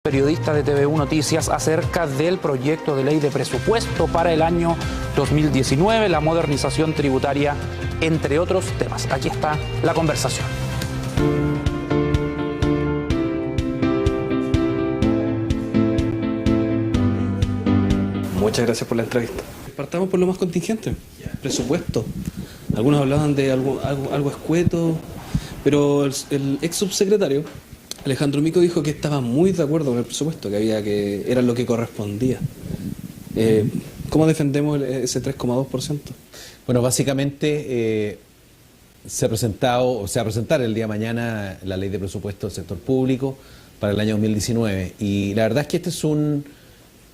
Periodista de TVU Noticias acerca del proyecto de ley de presupuesto para el año 2019, la modernización tributaria, entre otros temas. Aquí está la conversación. Muchas gracias por la entrevista. Partamos por lo más contingente, presupuesto. Algunos hablaban de algo escueto, pero el ex subsecretario Alejandro Mico dijo que estaba muy de acuerdo con el presupuesto, que era lo que correspondía. ¿Cómo defendemos ese 3,2%? Bueno, básicamente se va a presentar el día de mañana la ley de presupuesto del sector público para el año 2019. Y la verdad es que este es un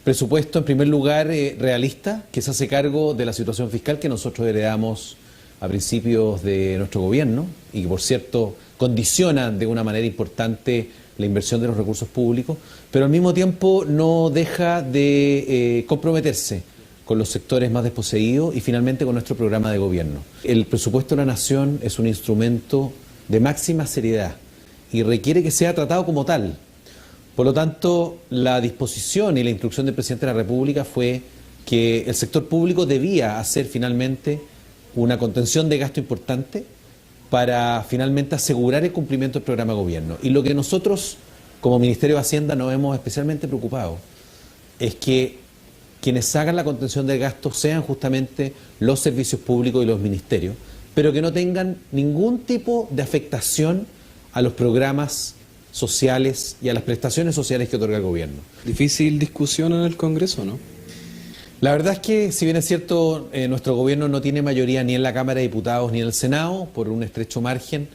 presupuesto, en primer lugar, realista, que se hace cargo de la situación fiscal que nosotros heredamos a principios de nuestro gobierno y que, por cierto, condiciona de una manera importante la inversión de los recursos públicos, pero al mismo tiempo no deja de comprometerse con los sectores más desposeídos y finalmente con nuestro programa de gobierno. El presupuesto de la Nación es un instrumento de máxima seriedad y requiere que sea tratado como tal. Por lo tanto, la disposición y la instrucción del presidente de la República fue que el sector público debía hacer finalmente una contención de gasto importante para finalmente asegurar el cumplimiento del programa de gobierno. Y lo que nosotros, como Ministerio de Hacienda, nos hemos especialmente preocupado es que quienes hagan la contención del gasto sean justamente los servicios públicos y los ministerios, pero que no tengan ningún tipo de afectación a los programas sociales y a las prestaciones sociales que otorga el gobierno. Difícil discusión en el Congreso, ¿no? La verdad es que, si bien es cierto, nuestro gobierno no tiene mayoría ni en la Cámara de Diputados ni en el Senado, por un estrecho margen,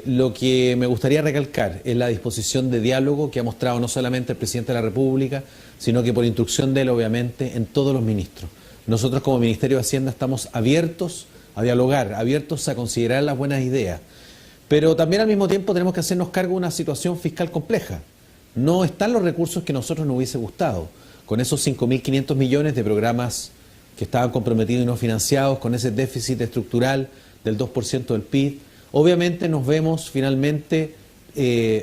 lo que me gustaría recalcar es la disposición de diálogo que ha mostrado no solamente el presidente de la República, sino que por instrucción de él, obviamente, en todos los ministros. Nosotros como Ministerio de Hacienda estamos abiertos a dialogar, abiertos a considerar las buenas ideas, pero también al mismo tiempo tenemos que hacernos cargo de una situación fiscal compleja. No están los recursos que a nosotros nos hubiese gustado. Con esos 5.500 millones de programas que estaban comprometidos y no financiados, con ese déficit estructural del 2% del PIB, obviamente nos vemos finalmente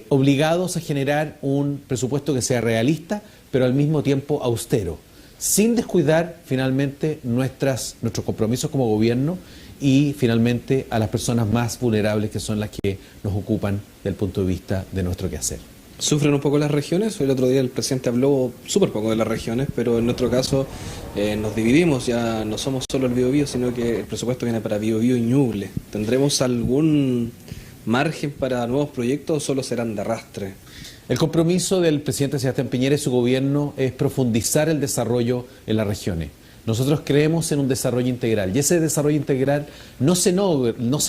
obligados a generar un presupuesto que sea realista, pero al mismo tiempo austero, sin descuidar finalmente nuestros compromisos como gobierno y finalmente a las personas más vulnerables, que son las que nos ocupan desde el punto de vista de nuestro quehacer. ¿Sufren un poco las regiones? El otro día el presidente habló súper poco de las regiones, pero en nuestro caso nos dividimos, ya no somos solo el Biobío, sino que el presupuesto viene para Biobío y Ñuble. ¿Tendremos algún margen para nuevos proyectos o solo serán de arrastre? El compromiso del presidente Sebastián Piñera y su gobierno es profundizar el desarrollo en las regiones. Nosotros creemos en un desarrollo integral y ese desarrollo integral no se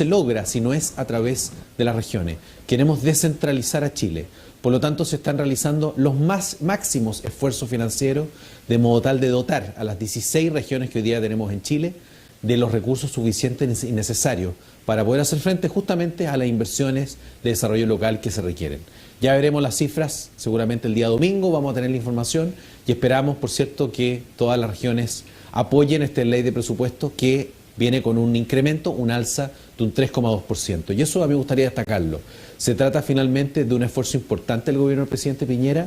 logra si no es a través de las regiones. Queremos descentralizar a Chile. Por lo tanto, se están realizando los máximos esfuerzos financieros de modo tal de dotar a las 16 regiones que hoy día tenemos en Chile de los recursos suficientes y necesarios para poder hacer frente justamente a las inversiones de desarrollo local que se requieren. Ya veremos las cifras, seguramente el día domingo vamos a tener la información y esperamos, por cierto, que todas las regiones apoyen esta ley de presupuesto que viene con un incremento, un alza de un 3,2%. Y eso a mí me gustaría destacarlo. Se trata finalmente de un esfuerzo importante del gobierno del presidente Piñera,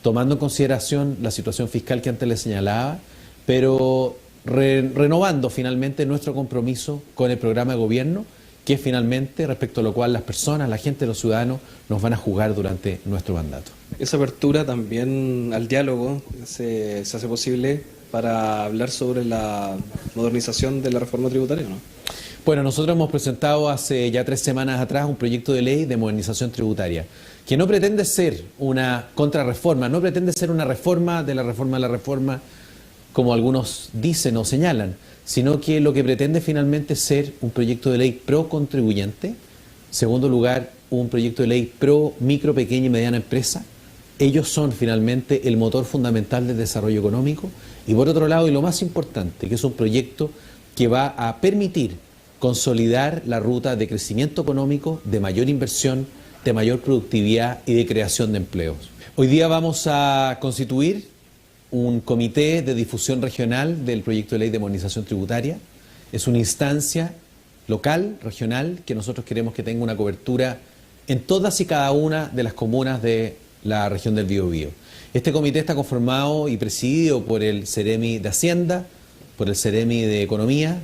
tomando en consideración la situación fiscal que antes le señalaba, pero renovando finalmente nuestro compromiso con el programa de gobierno, que es finalmente respecto a lo cual las personas, la gente, los ciudadanos nos van a jugar durante nuestro mandato. Esa apertura también al diálogo se hace posible para hablar sobre la modernización de la reforma tributaria, ¿no? Bueno, nosotros hemos presentado hace ya 3 semanas atrás un proyecto de ley de modernización tributaria que no pretende ser una contrarreforma, no pretende ser una reforma de la reforma, como algunos dicen o señalan, sino que lo que pretende finalmente es ser un proyecto de ley pro contribuyente, en segundo lugar, un proyecto de ley pro micro, pequeña y mediana empresa. Ellos son finalmente el motor fundamental del desarrollo económico y por otro lado, y lo más importante, que es un proyecto que va a permitir consolidar la ruta de crecimiento económico, de mayor inversión, de mayor productividad y de creación de empleos. Hoy día vamos a constituir un comité de difusión regional del proyecto de ley de modernización tributaria. Es una instancia local, regional, que nosotros queremos que tenga una cobertura en todas y cada una de las comunas de la región del Biobío. Este comité está conformado y presidido por el Ceremi de Hacienda, por el Ceremi de Economía,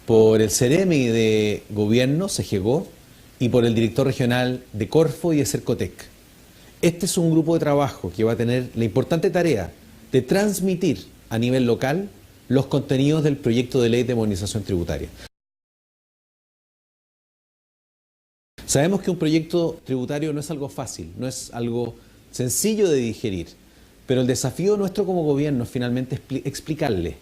por el Ceremi de Gobierno, CEGEGO, y por el director regional de Corfo y de Cercotec. Este es un grupo de trabajo que va a tener la importante tarea de transmitir a nivel local los contenidos del proyecto de ley de modernización tributaria. Sabemos que un proyecto tributario no es algo fácil, no es algo sencillo de digerir, pero el desafío nuestro como gobierno es finalmente explicarle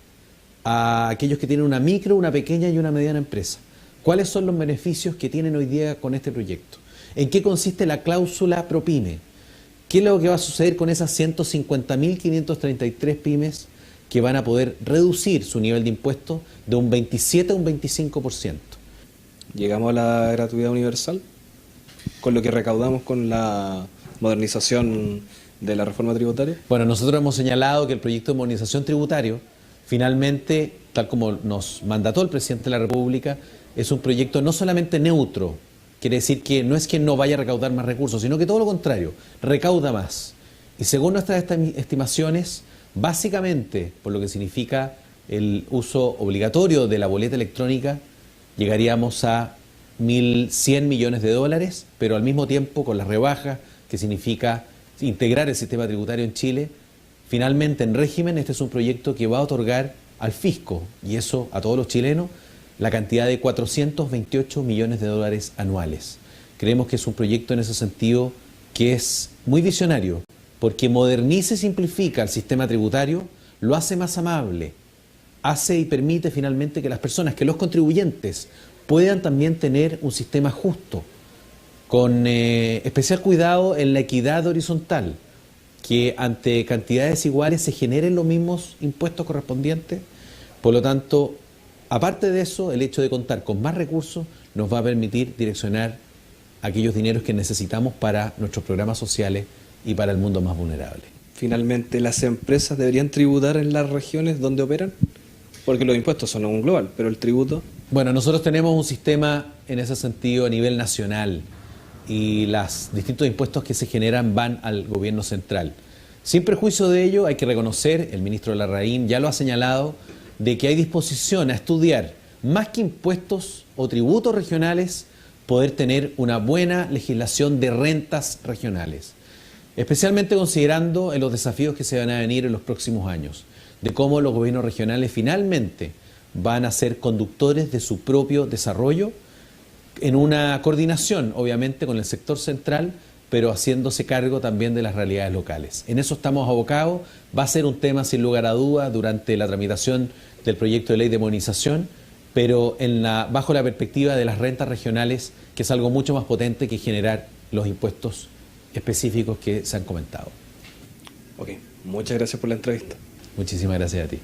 a aquellos que tienen una micro, una pequeña y una mediana empresa cuáles son los beneficios que tienen hoy día con este proyecto, en qué consiste la cláusula ProPyme, qué es lo que va a suceder con esas 150.533 pymes que van a poder reducir su nivel de impuestos de un 27 a un 25%. ¿Llegamos a la gratuidad universal con lo que recaudamos con la modernización de la reforma tributaria? Bueno, nosotros hemos señalado que el proyecto de modernización tributario, finalmente, tal como nos mandató el presidente de la República, es un proyecto no solamente neutro, quiere decir que no es que no vaya a recaudar más recursos, sino que todo lo contrario, recauda más. Y según nuestras estimaciones, básicamente, por lo que significa el uso obligatorio de la boleta electrónica, llegaríamos a 1.100 millones de dólares, pero al mismo tiempo con las rebajas, que significa integrar el sistema tributario en Chile, finalmente en régimen este es un proyecto que va a otorgar al fisco, y eso a todos los chilenos, la cantidad de 428 millones de dólares anuales. Creemos que es un proyecto en ese sentido que es muy visionario, porque moderniza y simplifica el sistema tributario, lo hace más amable, hace y permite finalmente que las personas, que los contribuyentes, puedan también tener un sistema justo, con especial cuidado en la equidad horizontal, que ante cantidades iguales se generen los mismos impuestos correspondientes. Por lo tanto, aparte de eso, el hecho de contar con más recursos nos va a permitir direccionar aquellos dineros que necesitamos para nuestros programas sociales y para el mundo más vulnerable. Finalmente, ¿las empresas deberían tributar en las regiones donde operan? Porque los impuestos son a un global, pero el tributo... Bueno, nosotros tenemos un sistema en ese sentido a nivel nacional y los distintos impuestos que se generan van al gobierno central. Sin perjuicio de ello, hay que reconocer, el ministro Larraín ya lo ha señalado, de que hay disposición a estudiar, más que impuestos o tributos regionales, poder tener una buena legislación de rentas regionales, especialmente considerando en los desafíos que se van a venir en los próximos años, de cómo los gobiernos regionales finalmente van a ser conductores de su propio desarrollo, en una coordinación, obviamente, con el sector central, pero haciéndose cargo también de las realidades locales. En eso estamos abocados, va a ser un tema sin lugar a dudas durante la tramitación del proyecto de ley de modernización, pero bajo la perspectiva de las rentas regionales, que es algo mucho más potente que generar los impuestos específicos que se han comentado. Ok, muchas gracias por la entrevista. Muchísimas gracias a ti.